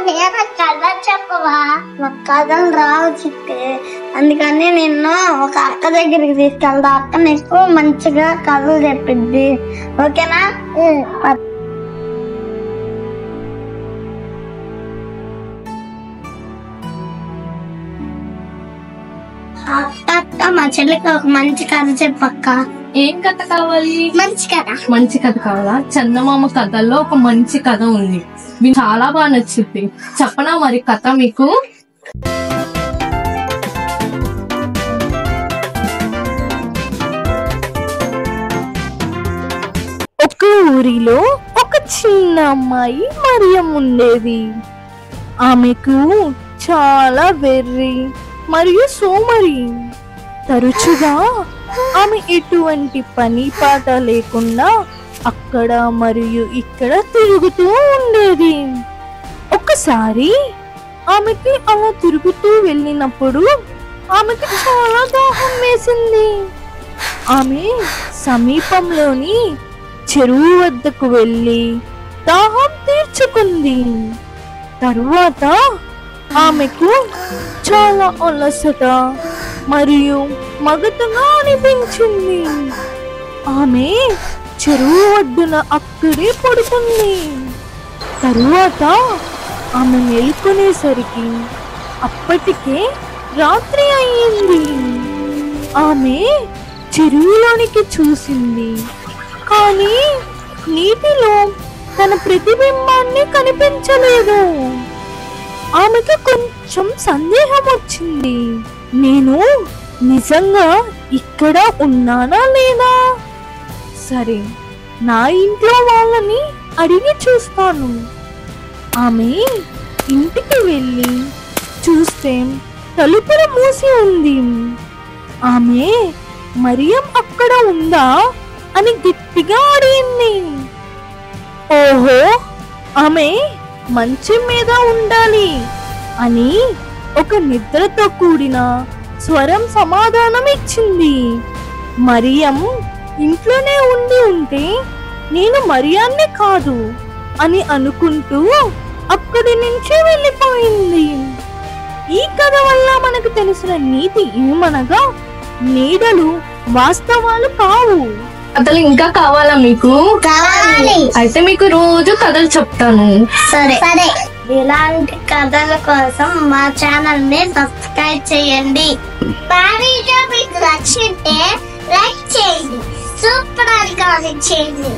నేను కథ చెప్పవా? ఒక కథలు రావు చిక్కు, అందుకని నిన్ను ఒక అక్క దగ్గరికి తీసుకెళ్తా. అక్క నీకు మంచిగా కథలు చెప్పిద్ది, ఓకేనా? అక్క మా చెల్లికి ఒక మంచి కథ చెప్పక్క. ఏం కథ కావాలి? మంచి కథ. మంచి కథ కావాలా? చందమామ కథల్లో ఒక మంచి కథ ఉంది, మీకు చాలా బాగా నచ్చింది. చెప్పనా మరి కథ మీకు? ఒక ఊరిలో ఒక చిన్న అమ్మాయి మరియం ఉండేది. ఆమెకు చాలా వెర్రి మరియు సోమరి. తరచుగా ఆమె ఎటువంటి పని పాట లేకుండా అక్కడ మరియు ఇక్కడ తిరుగుతూ ఉండేది. ఒకసారి ఆమెకి అలా తిరుగుతూ వెళ్ళినప్పుడు ఆమెకి చాలా దాహం వేసింది. ఆమె సమీపంలోని చెరువు వద్దకు వెళ్ళి దాహం తీర్చుకుంది. తరువాత ఆమెకు చాలా అలసట మరియు మగతగా అనిపించింది. ఆమె చెరువు ఒడ్డున అక్కడే పడుకుంది. తరువాత ఆమె మేల్కొనేసరికి అప్పటికే రాత్రి అయ్యింది. ఆమె చెరువులోనికి చూసింది, కానీ నీటిలో తన ప్రతిబింబాన్ని కనిపించలేదు. ఆమెకు కొంచెం సందేహం వచ్చింది. నేను నిజంగా ఇక్కడ ఉన్నానా లేదా? సరే, నా ఇంట్లో వాళ్ళని అడిగి చూస్తాను. ఆమె ఇంటికి వెళ్ళి చూస్తే తలుపులు మూసి ఉంది. ఆమె మరియం అక్కడ ఉందా అని గట్టిగా అడిగింది. ఓహో, ఆమె మంచం మీద ఉండాలి అని ఒక నిద్రతో కూడిన స్వరం సమాధానం ఇచ్చింది. మరియం ఇంట్లోనే ఉంటే నేను మరియాన్ని కాదు అని అనుకుంటూ అక్కడి నుంచి వెళ్ళిపోయింది. ఈ కథ వల్ల మనకు తెలిసిన నీతి ఏమనగా, నీడలు వాస్తవాలు కావు. కథలు ఇంకా కావాలా మీకు? కావాలి. అయితే మీకు రోజు కథలు చెప్తాను. సరే. ఇలాంటి కథల కోసం మా ఛానల్ ని సబ్స్క్రైబ్ చేయండి. మా వీడియో మీకు నచ్చితే లైక్ చేయండి, సూపర్ అని కామెంట్ చేయండి.